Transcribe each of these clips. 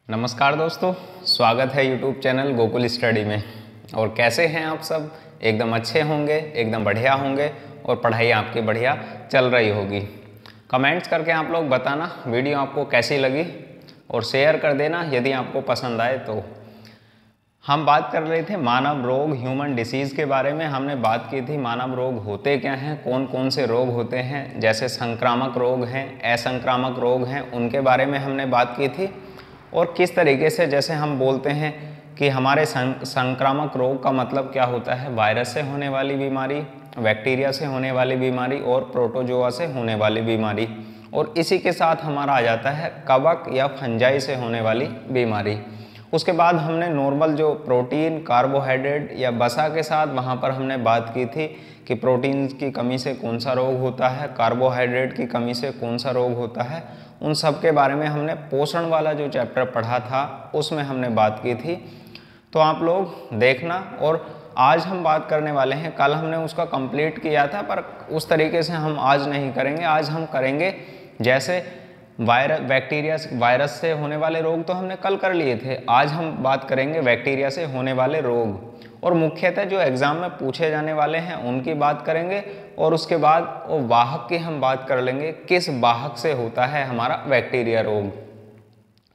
नमस्कार दोस्तों, स्वागत है यूट्यूब चैनल गोकुल स्टडी में। और कैसे हैं आप सब? एकदम अच्छे होंगे, एकदम बढ़िया होंगे और पढ़ाई आपकी बढ़िया चल रही होगी। कमेंट्स करके आप लोग बताना वीडियो आपको कैसी लगी और शेयर कर देना यदि आपको पसंद आए तो। हम बात कर रहे थे मानव रोग, ह्यूमन डिसीज़ के बारे में। हमने बात की थी मानव रोग होते क्या हैं, कौन कौन से रोग होते हैं, जैसे संक्रामक रोग हैं, असंक्रामक रोग हैं, उनके बारे में हमने बात की थी। और किस तरीके से, जैसे हम बोलते हैं कि हमारे संक्रामक रोग का मतलब क्या होता है, वायरस से होने वाली बीमारी, बैक्टीरिया से होने वाली बीमारी और प्रोटोजोआ से होने वाली बीमारी। और इसी के साथ हमारा आ जाता है कवक या फंजाई से होने वाली बीमारी। उसके बाद हमने नॉर्मल जो प्रोटीन, कार्बोहाइड्रेट या वसा के साथ वहाँ पर हमने बात की थी कि प्रोटीन की कमी से कौन सा रोग होता है, कार्बोहाइड्रेट की कमी से कौन सा रोग होता है। उन सब के बारे में हमने पोषण वाला जो चैप्टर पढ़ा था उसमें हमने बात की थी, तो आप लोग देखना। और आज हम बात करने वाले हैं, कल हमने उसका कंप्लीट किया था पर उस तरीके से हम आज नहीं करेंगे। आज हम करेंगे जैसे बैक्टीरिया वायरस से होने वाले रोग तो हमने कल कर लिए थे, आज हम बात करेंगे बैक्टीरिया से होने वाले रोग। और मुख्यतः जो एग्ज़ाम में पूछे जाने वाले हैं उनकी बात करेंगे। और उसके बाद वो वाहक की हम बात कर लेंगे, किस वाहक से होता है हमारा बैक्टीरिया रोग।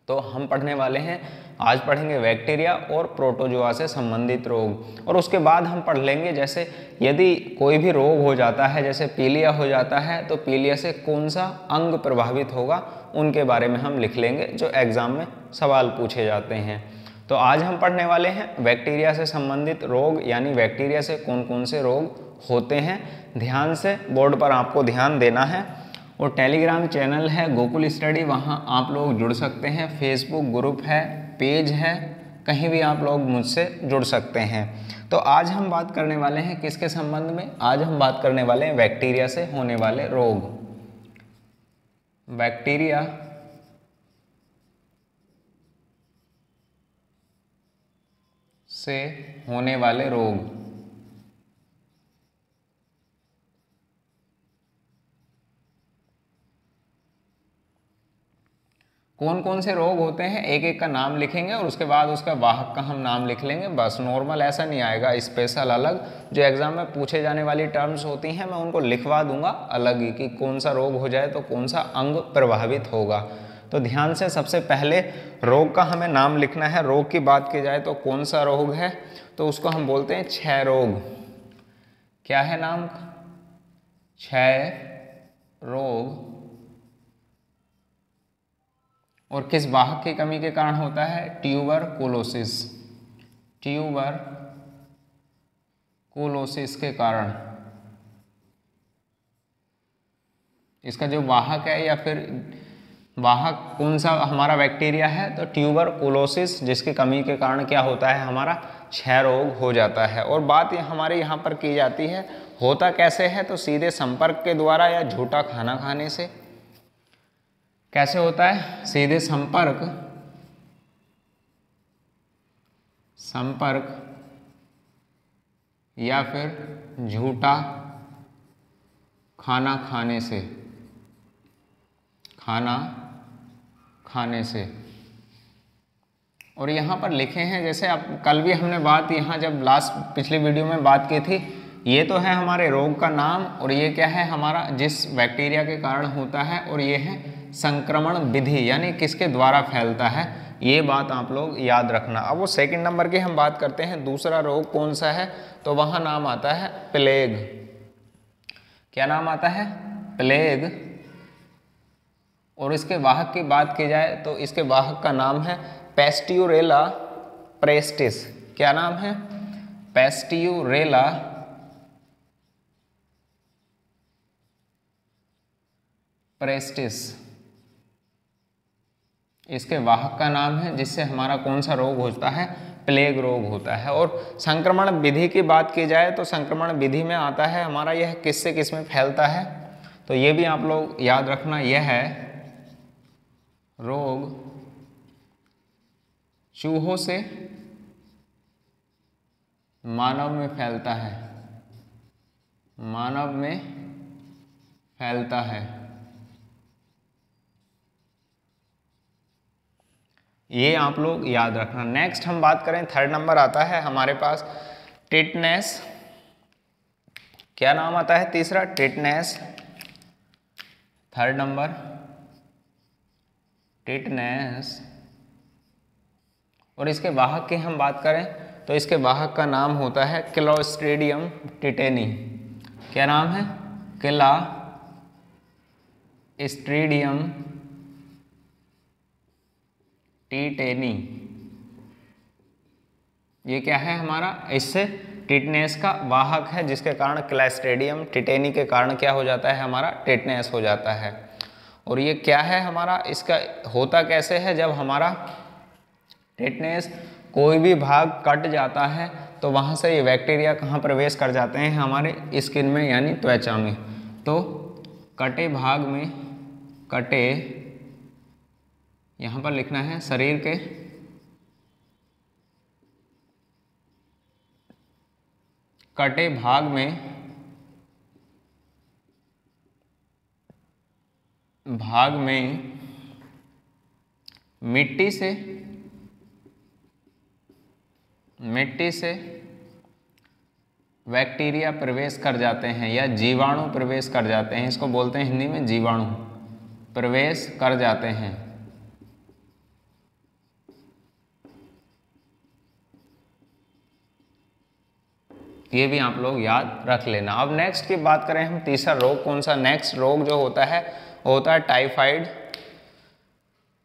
तो हम पढ़ने वाले हैं, आज पढ़ेंगे बैक्टीरिया और प्रोटोजोआ से संबंधित रोग। और उसके बाद हम पढ़ लेंगे जैसे यदि कोई भी रोग हो जाता है, जैसे पीलिया हो जाता है, तो पीलिया से कौन सा अंग प्रभावित होगा उनके बारे में हम लिख लेंगे, जो एग्ज़ाम में सवाल पूछे जाते हैं। तो आज हम पढ़ने वाले हैं बैक्टीरिया से संबंधित रोग, यानी बैक्टीरिया से कौन कौन से रोग होते हैं। ध्यान से बोर्ड पर आपको ध्यान देना है। और टेलीग्राम चैनल है गोकुल स्टडी, वहाँ आप लोग जुड़ सकते हैं। फेसबुक ग्रुप है, पेज है, कहीं भी आप लोग मुझसे जुड़ सकते हैं। तो आज हम बात करने वाले हैं किसके संबंध में? आज हम बात करने वाले हैं बैक्टीरिया से होने वाले रोग। बैक्टीरिया से होने वाले रोग। कौन कौन से रोग होते हैं एक एक का नाम लिखेंगे और उसके बाद उसका वाहक का हम नाम लिख लेंगे, बस। नॉर्मल ऐसा नहीं आएगा, स्पेशल अलग जो एग्जाम में पूछे जाने वाली टर्म्स होती हैं मैं उनको लिखवा दूंगा अलग ही, कि कौन सा रोग हो जाए तो कौन सा अंग प्रभावित होगा। तो ध्यान से, सबसे पहले रोग का हमें नाम लिखना है। रोग की बात की जाए तो कौन सा रोग है, तो उसको हम बोलते हैं क्षय रोग। क्या है नाम? क्षय रोग। और किस वाहक की कमी के कारण होता है? ट्यूबरकुलोसिस। ट्यूबरकुलोसिस के कारण। इसका जो वाहक है या फिर वाहक कौन सा हमारा बैक्टीरिया है, तो ट्यूबरकुलोसिस, जिसकी कमी के कारण क्या होता है, हमारा क्षय रोग हो जाता है। और बात ये हमारे यहाँ पर की जाती है होता कैसे है, तो सीधे संपर्क के द्वारा या झूठा खाना खाने से। कैसे होता है? सीधे संपर्क या फिर झूठा खाना खाने से। और यहाँ पर लिखे हैं, जैसे अब कल भी हमने बात, यहाँ जब पिछली वीडियो में बात की थी, ये तो है हमारे रोग का नाम और ये क्या है हमारा, जिस बैक्टीरिया के कारण होता है, और ये है संक्रमण विधि, यानी किसके द्वारा फैलता है। ये बात आप लोग याद रखना। अब वो सेकंड नंबर की हम बात करते हैं, दूसरा रोग कौन सा है, तो वहाँ नाम आता है प्लेग। क्या नाम आता है? प्लेग। और इसके वाहक की बात की जाए तो इसके वाहक का नाम है पेस्ट्यूरेला प्रेस्टिस। क्या नाम है? पेस्ट्यूरेला प्रेस्टिस इसके वाहक का नाम है, जिससे हमारा कौन सा रोग होता है? प्लेग रोग होता है। और संक्रमण विधि की बात की जाए तो संक्रमण विधि में आता है हमारा यह किससे किस में फैलता है, तो ये भी आप लोग याद रखना। यह है रोग चूहों से मानव में फैलता है। मानव में फैलता है। ये आप लोग याद रखना। नेक्स्ट हम बात करें, थर्ड नंबर आता है हमारे पास टिटनेस। क्या नाम आता है तीसरा? टिटनेस। Third number tetanus. और इसके वाहक की हम बात करें तो इसके वाहक का नाम होता है क्लोस्ट्रीडियम टिटेनी। क्या नाम है? Clostridium tetani. ये क्या है हमारा? इससे टिटनेस का वाहक है, जिसके कारण क्लोस्ट्रीडियम टिटेनी के कारण क्या हो जाता है हमारा? टिटनेस हो जाता है। और ये क्या है हमारा? इसका होता कैसे है? जब हमारा टिटनेस कोई भी भाग कट जाता है तो वहाँ से ये बैक्टीरिया कहाँ प्रवेश कर जाते हैं? हमारे स्किन में यानी त्वचा में। तो कटे भाग में, कटे, यहाँ पर लिखना है शरीर के कटे भाग में मिट्टी से बैक्टीरिया प्रवेश कर जाते हैं या जीवाणु प्रवेश कर जाते हैं। इसको बोलते हैं हिंदी में जीवाणु प्रवेश कर जाते हैं। ये भी आप लोग याद रख लेना। अब नेक्स्ट की बात करें हम, तीसरा रोग कौन सा? नेक्स्ट रोग जो होता है वो होता है टाइफाइड।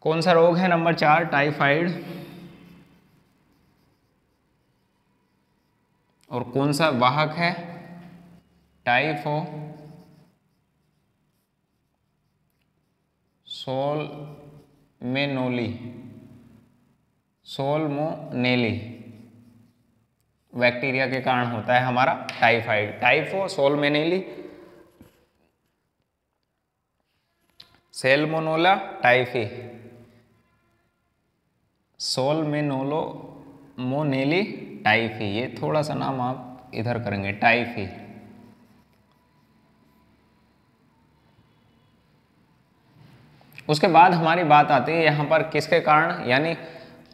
कौन सा रोग है? Number 4 typhoid. और कौन सा वाहक है? टाइफो सोल्मोनेली बैक्टीरिया के कारण होता है हमारा typhoid. Typho salmonella, salmonella typhi, salmonella typhi. ये थोड़ा सा नाम आप इधर करेंगे, टाइफी। उसके बाद हमारी बात आती है यहाँ पर किसके कारण, यानी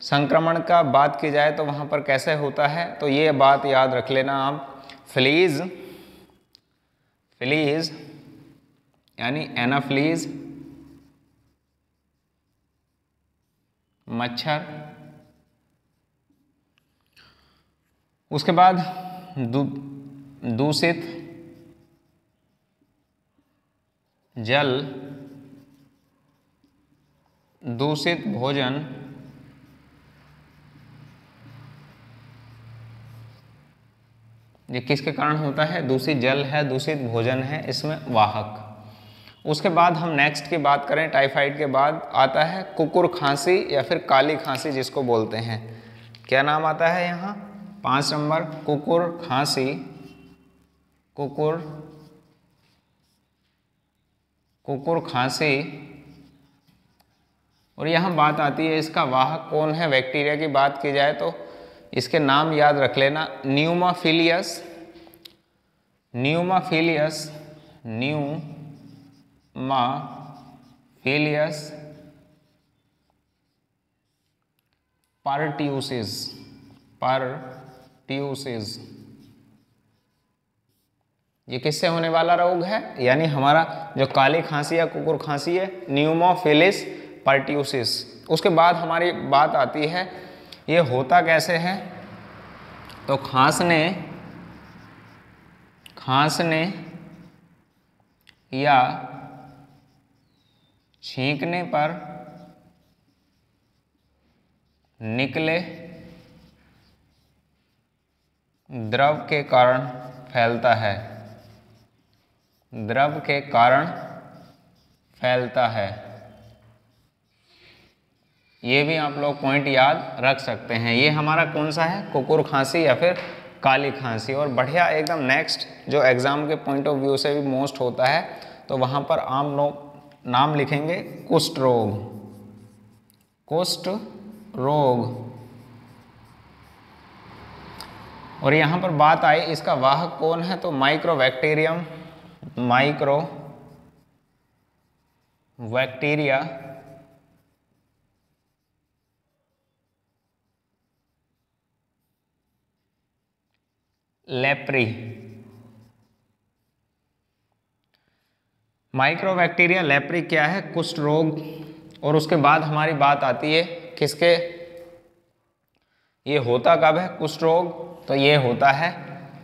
संक्रमण का बात की जाए तो वहाँ पर कैसे होता है, तो ये बात याद रख लेना आप। फ्लीज यानी एनाफ्लीज, मच्छर। उसके बाद दूषित जल, दूषित भोजन, ये किसके कारण होता है? दूषित जल है, दूषित भोजन है इसमें वाहक। उसके बाद हम नेक्स्ट की बात करें, टाइफाइड के बाद आता है कुकुर खांसी या फिर काली खांसी जिसको बोलते हैं। क्या नाम आता है यहाँ? 5 नंबर कुकुर खांसी। कुकुर खांसी। और यहाँ बात आती है इसका वाहक कौन है? बैक्टीरिया की बात की जाए तो इसके नाम याद रख लेना। न्यूमोफिलियस परट्यूसिस। ये किससे होने वाला रोग है? यानी हमारा जो काली खांसी या कुकुर खांसी है, न्यूमोफिलिस परट्यूसिस। उसके बाद हमारी बात आती है ये होता कैसे है? तो खांसने या छींकने पर निकले द्रव के कारण फैलता है। ये भी आप लोग पॉइंट याद रख सकते हैं। ये हमारा कौन सा है? कुकुर खांसी या फिर काली खांसी। और बढ़िया एकदम नेक्स्ट जो एग्जाम के पॉइंट ऑफ व्यू से भी मोस्ट होता है, तो वहाँ पर आम लोग नाम लिखेंगे कुष्ठ रोग। और यहाँ पर बात आई इसका वाहक कौन है? तो माइक्रोबैक्टीरिया लेप्री। माइक्रोबैक्टीरिया लेप्री क्या है? कुष्ठ रोग। और उसके बाद हमारी बात आती है किसके, ये होता कब है कुष्ठ रोग? तो ये होता है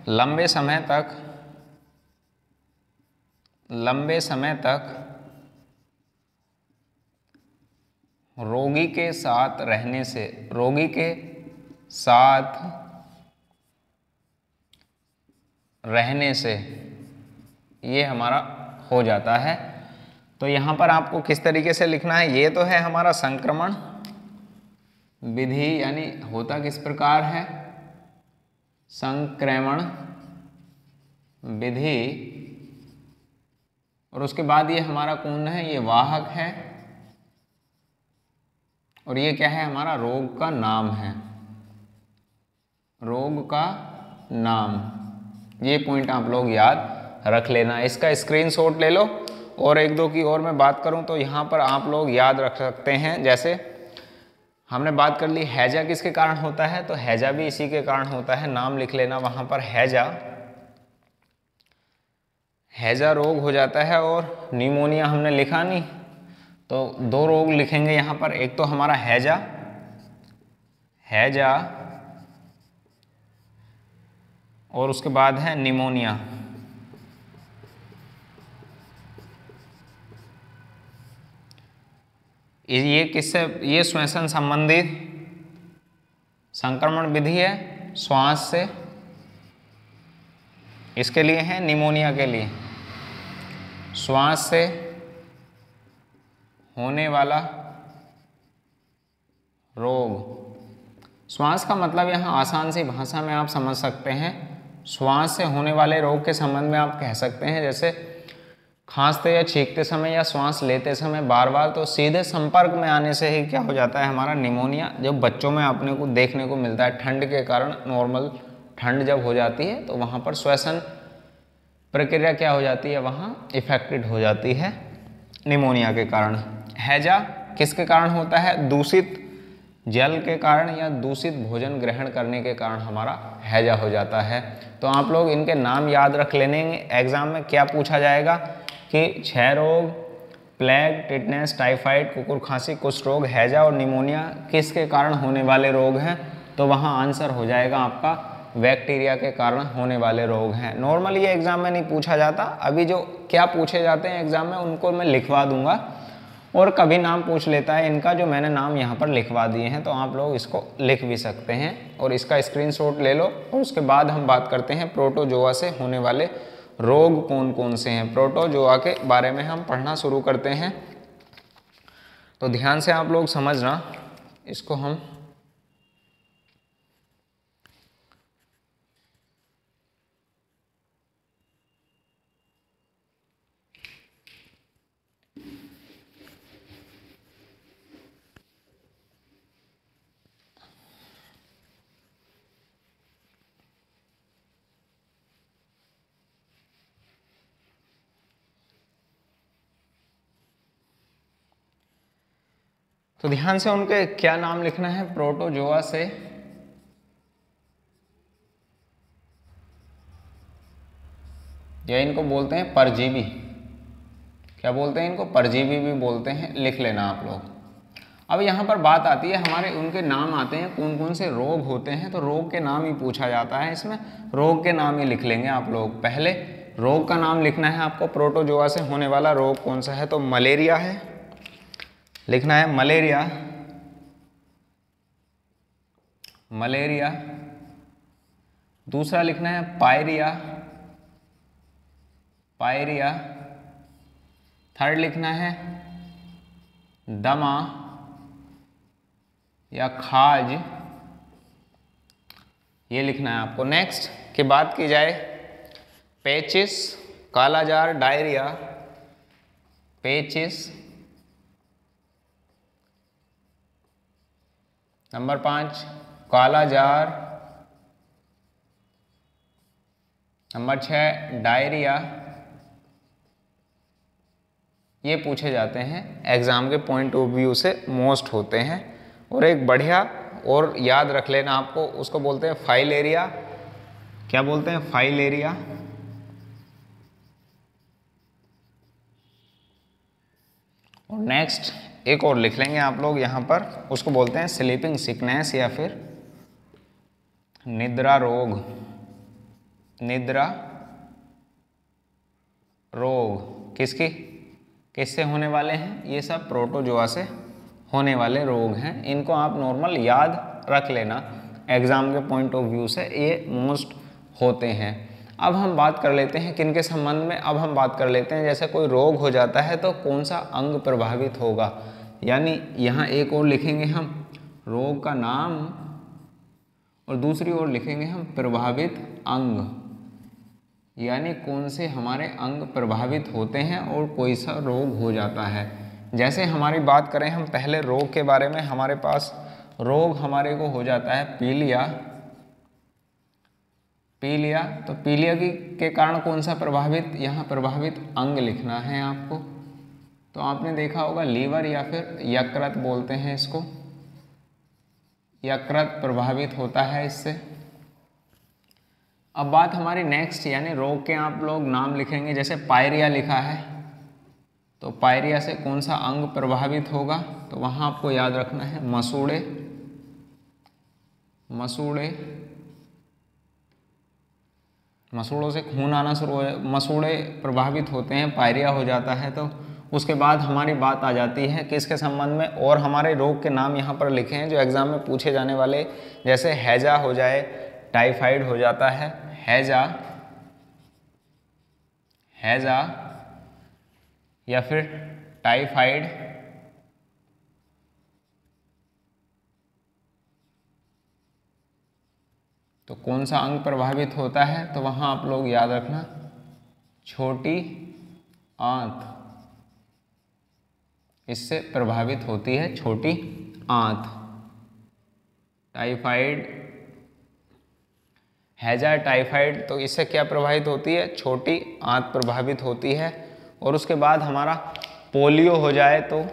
लंबे समय तक रोगी के साथ रहने से, रोगी के साथ रहने से ये हमारा हो जाता है। तो यहाँ पर आपको किस तरीके से लिखना है, ये तो है हमारा संक्रमण विधि, यानी होता किस प्रकार है, संक्रमण विधि। और उसके बाद ये हमारा कौन है, ये वाहक है। और ये क्या है, हमारा रोग का नाम है, रोग का नाम। ये पॉइंट आप लोग याद रख लेना, इसका स्क्रीनशॉट ले लो। और एक दो की और मैं बात करूं तो यहाँ पर आप लोग याद रख सकते हैं, जैसे हमने बात कर ली हैजा किसके कारण होता है, तो हैजा भी इसी के कारण होता है, नाम लिख लेना वहाँ पर हैजा रोग हो जाता है। और निमोनिया हमने लिखा नहीं, तो दो रोग लिखेंगे यहाँ पर, एक तो हमारा हैजा और उसके बाद है निमोनिया। ये किससे, ये श्वसन संबंधित संक्रमण विधि है, श्वास से, इसके लिए है निमोनिया के लिए, श्वास से होने वाला रोग। श्वास का मतलब यहाँ आसान सी भाषा में आप समझ सकते हैं, श्वास से होने वाले रोग के संबंध में आप कह सकते हैं, जैसे खांसते या छींकते समय या श्वास लेते समय बार बार, तो सीधे संपर्क में आने से ही क्या हो जाता है हमारा निमोनिया। जब बच्चों में अपने को देखने को मिलता है, ठंड के कारण, नॉर्मल ठंड जब हो जाती है तो वहाँ पर श्वसन प्रक्रिया क्या हो जाती है, वहाँ इफेक्टेड हो जाती है निमोनिया के कारण। हैजा किसके कारण होता है, दूषित जल के कारण या दूषित भोजन ग्रहण करने के कारण हमारा हैजा हो जाता है। तो आप लोग इनके नाम याद रख लेंगे, एग्जाम में क्या पूछा जाएगा कि क्षय रोग, प्लेग, टिटनेस, टाइफाइड, कुकुर खांसी, कुष्ठ रोग, हैजा और निमोनिया किसके कारण होने वाले रोग हैं, तो वहाँ आंसर हो जाएगा आपका बैक्टीरिया के कारण होने वाले रोग हैं। नॉर्मली ये एग्जाम में नहीं पूछा जाता, अभी जो क्या पूछे जाते हैं एग्जाम में उनको मैं लिखवा दूंगा, और कभी नाम पूछ लेता है इनका, जो मैंने नाम यहाँ पर लिखवा दिए हैं, तो आप लोग इसको लिख भी सकते हैं और इसका स्क्रीनशॉट ले लो। और उसके बाद हम बात करते हैं प्रोटोजोआ से होने वाले रोग कौन कौन से हैं। प्रोटोजोआ के बारे में हम पढ़ना शुरू करते हैं, तो ध्यान से आप लोग समझना इसको। हम तो ध्यान से उनके क्या नाम लिखना है प्रोटोजोआ से। या इनको बोलते हैं परजीवी, क्या बोलते हैं इनको, परजीवी भी बोलते हैं, लिख लेना आप लोग। अब यहाँ पर बात आती है हमारे, उनके नाम आते हैं कौन कौन से रोग होते हैं, तो रोग के नाम ही पूछा जाता है इसमें, रोग के नाम ही लिख लेंगे आप लोग। पहले रोग का नाम लिखना है आपको, प्रोटोजोआ से होने वाला रोग कौन सा है, तो मलेरिया है, लिखना है मलेरिया, मलेरिया। दूसरा लिखना है पायरिया, पायरिया। थर्ड लिखना है दमा या खाज, ये लिखना है आपको। नेक्स्ट की बात की जाए पेचिस, कालाजार, डायरिया, पेचिस। नंबर 5 कालाजार। Number 6 diarrhoea. ये पूछे जाते हैं एग्जाम के पॉइंट ऑफ व्यू से, मोस्ट होते हैं। और एक बढ़िया और याद रख लेना आपको, उसको बोलते हैं फाइलेरिया। क्या बोलते हैं, फाइलेरिया। और नेक्स्ट एक और लिख लेंगे आप लोग यहाँ पर, उसको बोलते हैं स्लीपिंग सिकनेस या फिर निद्रा रोग। निद्रा रोग किससे होने वाले हैं, ये सब प्रोटोजोआ से होने वाले रोग हैं। इनको आप नॉर्मल याद रख लेना, एग्जाम के पॉइंट ऑफ व्यू से ये मोस्ट होते हैं। अब हम बात कर लेते हैं किनके संबंध में, अब हम बात कर लेते हैं जैसे कोई रोग हो जाता है तो कौन सा अंग प्रभावित होगा। यानी यहाँ एक और लिखेंगे हम रोग का नाम और दूसरी ओर लिखेंगे हम प्रभावित अंग, यानी कौन से हमारे अंग प्रभावित होते हैं और कोई सा रोग हो जाता है। जैसे हमारी बात करें हम पहले रोग के बारे में, हमारे पास रोग हमारे को हो जाता है पीलिया। तो पीलिया के कारण कौन सा प्रभावित, यहाँ प्रभावित अंग लिखना है आपको। तो आपने देखा होगा लीवर या फिर यकृत बोलते हैं इसको, यकृत प्रभावित होता है इससे। अब बात हमारी नेक्स्ट, यानी रोग के आप लोग नाम लिखेंगे। जैसे पायरिया लिखा है तो पायरिया से कौन सा अंग प्रभावित होगा, तो वहाँ आपको याद रखना है मसूड़े। मसूड़ों से खून आना शुरू हो, मसूड़े प्रभावित होते हैं, पायरिया हो जाता है। तो उसके बाद हमारी बात आ जाती है किसके संबंध में, और हमारे रोग के नाम यहाँ पर लिखे हैं जो एग्जाम में पूछे जाने वाले। जैसे हैजा हो जाए, टाइफाइड हो जाता है, हैजा या फिर टाइफाइड। तो कौन सा अंग प्रभावित होता है, तो वहाँ आप लोग याद रखना छोटी आंत, इससे प्रभावित होती है छोटी आंत। टाइफाइड, हैजा, टाइफाइड, तो इससे क्या प्रभावित होती है, छोटी आंत प्रभावित होती है। और उसके बाद हमारा पोलियो हो जाए तो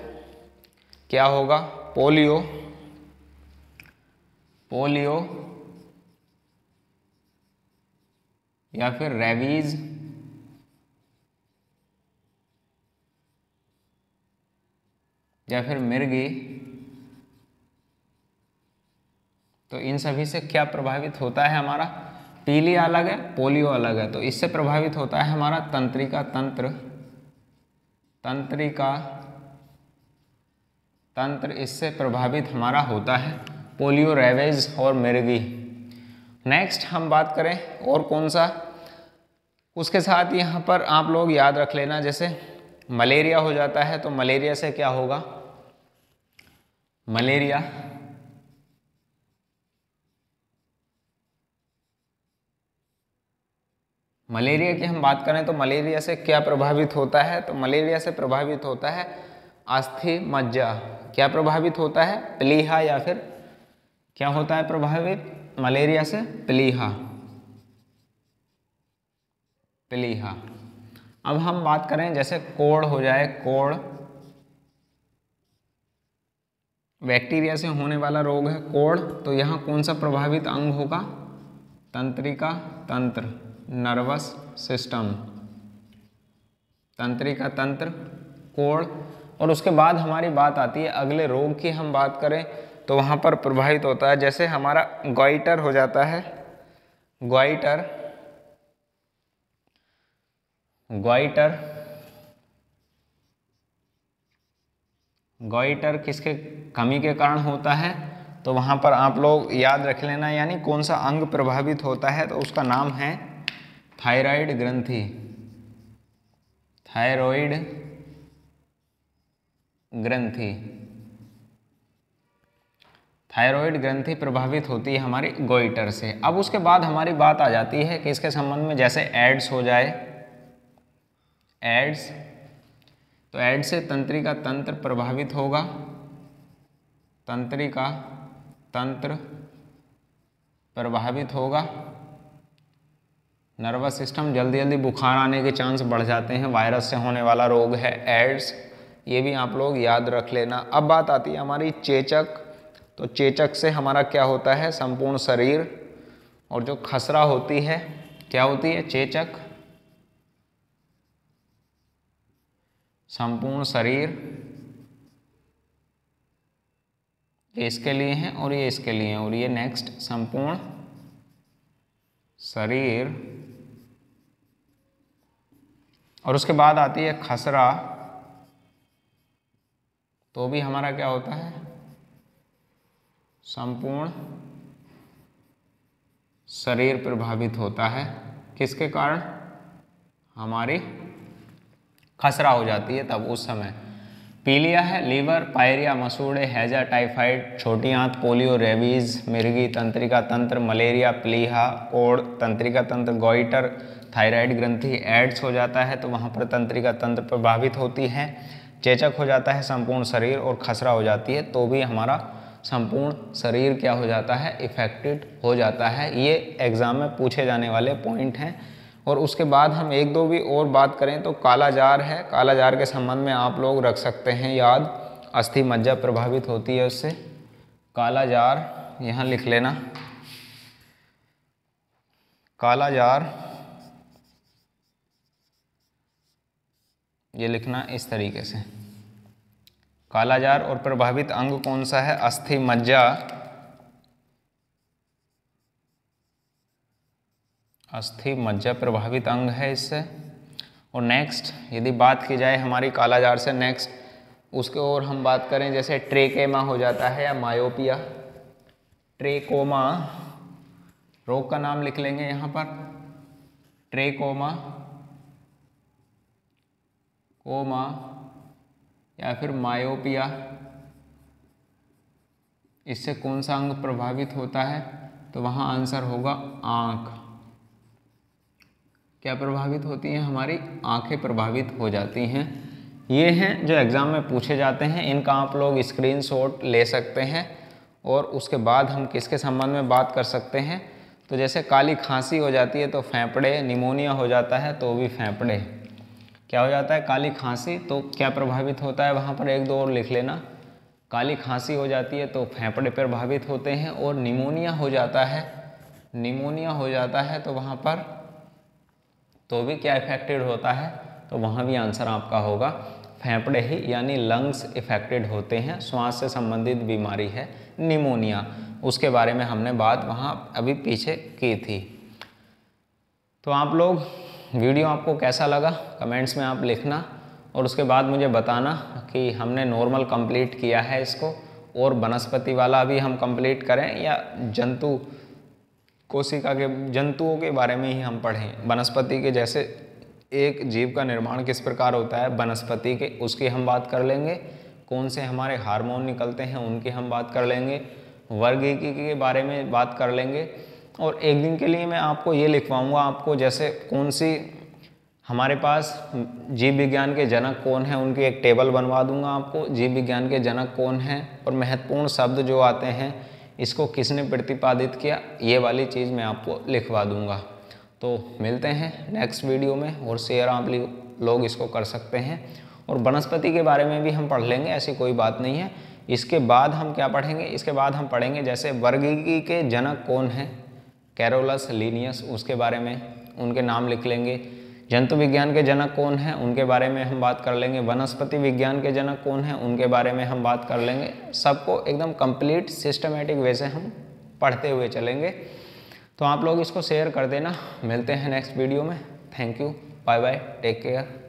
क्या होगा, पोलियो या फिर रेबीज या फिर मिर्गी। तो इन सभी से क्या प्रभावित होता है हमारा, पीलिया अलग है, पोलियो अलग है। तो इससे प्रभावित होता है हमारा तंत्रिका तंत्र, इससे प्रभावित हमारा होता है पोलियो, रेबीज और मिर्गी। नेक्स्ट हम बात करें और कौन सा, उसके साथ यहाँ पर आप लोग याद रख लेना, जैसे मलेरिया हो जाता है तो मलेरिया से क्या होगा, मलेरिया की हम बात करें तो मलेरिया से क्या प्रभावित होता है, तो मलेरिया से प्रभावित होता है अस्थि मज्जा। क्या प्रभावित होता है, प्लीहा, या फिर क्या होता है प्रभावित मलेरिया से, प्लीहा। अब हम बात करें जैसे कोढ़ हो जाए, कोढ़ बैक्टीरिया से होने वाला रोग है कोढ़। तो यहाँ कौन सा प्रभावित अंग होगा, तंत्रिका तंत्र, नर्वस सिस्टम, तंत्रिका तंत्र, कोढ़। और उसके बाद हमारी बात आती है अगले रोग की, हम बात करें तो वहाँ पर प्रभावित होता है जैसे हमारा गॉइटर हो जाता है, गॉइटर किसके कमी के कारण होता है, तो वहाँ पर आप लोग याद रख लेना, यानी कौन सा अंग प्रभावित होता है, तो उसका नाम है थायराइड ग्रंथि। थायराइड ग्रंथि प्रभावित होती है हमारी गॉइटर से। अब उसके बाद हमारी बात आ जाती है कि इसके संबंध में, जैसे एड्स हो जाए, एड्स, तो एड्स से तंत्रिका तंत्र प्रभावित होगा, तंत्रिका तंत्र प्रभावित होगा, नर्वस सिस्टम, जल्दी जल्दी बुखार आने के चांस बढ़ जाते हैं, वायरस से होने वाला रोग है एड्स, ये भी आप लोग याद रख लेना। अब बात आती है हमारी चेचक, तो चेचक से हमारा क्या होता है, संपूर्ण शरीर और जो खसरा होती है क्या होती है? चेचक। संपूर्ण शरीर, ये इसके लिए हैं और ये इसके लिए हैं। और ये नेक्स्ट संपूर्ण शरीर, और उसके बाद आती है खसरा, तो भी हमारा क्या होता है? संपूर्ण शरीर प्रभावित होता है। किसके कारण? हमारी खसरा हो जाती है तब उस समय। पीलिया है लीवर, पायरिया, मसूड़े, हैजा, टाइफाइड, छोटी आंत, पोलियो, रेबीज, मिर्गी, तंत्रिका तंत्र, मलेरिया, प्लीहा, कोड़, तंत्रिका तंत्र, गोइटर, थायराइड ग्रंथि, एड्स हो जाता है तो वहाँ पर तंत्रिका तंत्र प्रभावित होती है। चेचक हो जाता है संपूर्ण शरीर और खसरा हो जाती है तो भी हमारा संपूर्ण शरीर क्या हो जाता है? इफेक्टेड हो जाता है। ये एग्जाम में पूछे जाने वाले पॉइंट हैं। और उसके बाद हम एक दो भी और बात करें तो काला जार है। काला जार के संबंध में आप लोग रख सकते हैं याद, अस्थि मज्जा प्रभावित होती है उससे। काला जार यहाँ लिख लेना, काला जार ये लिखना इस तरीके से। काला जार और प्रभावित अंग कौन सा है? अस्थि मज्जा। अस्थि मज्जा प्रभावित अंग है इससे। और नेक्स्ट यदि बात की जाए हमारी काला जार से नेक्स्ट उसके और हम बात करें जैसे ट्रेकेमा हो जाता है या मायोपिया। ट्रेकोमा रोग का नाम लिख लेंगे यहाँ पर, ट्रेकोमा, कोमा या फिर मायोपिया। इससे कौन सा अंग प्रभावित होता है? तो वहाँ आंसर होगा आँख। क्या प्रभावित होती हैं? हमारी आंखें प्रभावित हो जाती हैं। ये हैं जो एग्ज़ाम में पूछे जाते हैं, इनका आप लोग स्क्रीनशॉट ले सकते हैं। और उसके बाद हम किसके संबंध में बात कर सकते हैं? तो जैसे काली खांसी हो जाती है तो फेफड़े, निमोनिया हो जाता है तो भी फेफड़े। क्या हो जाता है? काली खांसी तो क्या प्रभावित होता है? वहाँ पर एक दो और लिख लेना। काली खांसी हो जाती है तो फेफड़े प्रभावित होते हैं। और निमोनिया हो जाता है, निमोनिया हो जाता है तो वहाँ पर तो भी क्या इफेक्टेड होता है? तो वहाँ भी आंसर आपका होगा फेफड़े ही, यानी लंग्स इफेक्टेड होते हैं। श्वास से संबंधित बीमारी है निमोनिया, उसके बारे में हमने बात वहाँ अभी पीछे की थी। तो आप लोग वीडियो आपको कैसा लगा कमेंट्स में आप लिखना, और उसके बाद मुझे बताना कि हमने नॉर्मल कंप्लीट किया है इसको और वनस्पति वाला भी हम कंप्लीट करें या जंतु कोशिका के जंतुओं के बारे में ही हम पढ़ें। वनस्पति के जैसे एक जीव का निर्माण किस प्रकार होता है वनस्पति के, उसकी हम बात कर लेंगे। कौन से हमारे हार्मोन निकलते हैं उनकी हम बात कर लेंगे। वर्गीकी के बारे में बात कर लेंगे। और एक दिन के लिए मैं आपको ये लिखवाऊंगा, आपको जैसे कौन सी हमारे पास जीव विज्ञान के जनक कौन हैं उनकी एक टेबल बनवा दूंगा आपको, जीव विज्ञान के जनक कौन हैं और महत्वपूर्ण शब्द जो आते हैं इसको किसने प्रतिपादित किया, ये वाली चीज़ मैं आपको लिखवा दूंगा। तो मिलते हैं नेक्स्ट वीडियो में, और शेयर आप लोग इसको कर सकते हैं। और वनस्पति के बारे में भी हम पढ़ लेंगे, ऐसी कोई बात नहीं है। इसके बाद हम क्या पढ़ेंगे? इसके बाद हम पढ़ेंगे जैसे वर्गीकी के जनक कौन हैं, कैरोलस, लिनियस, उसके बारे में उनके नाम लिख लेंगे। जंतु विज्ञान के जनक कौन हैं उनके बारे में हम बात कर लेंगे। वनस्पति विज्ञान के जनक कौन हैं उनके बारे में हम बात कर लेंगे। सबको एकदम कंप्लीट सिस्टमेटिक वे से हम पढ़ते हुए चलेंगे। तो आप लोग इसको शेयर कर देना। मिलते हैं नेक्स्ट वीडियो में। Thank you, bye bye, take care.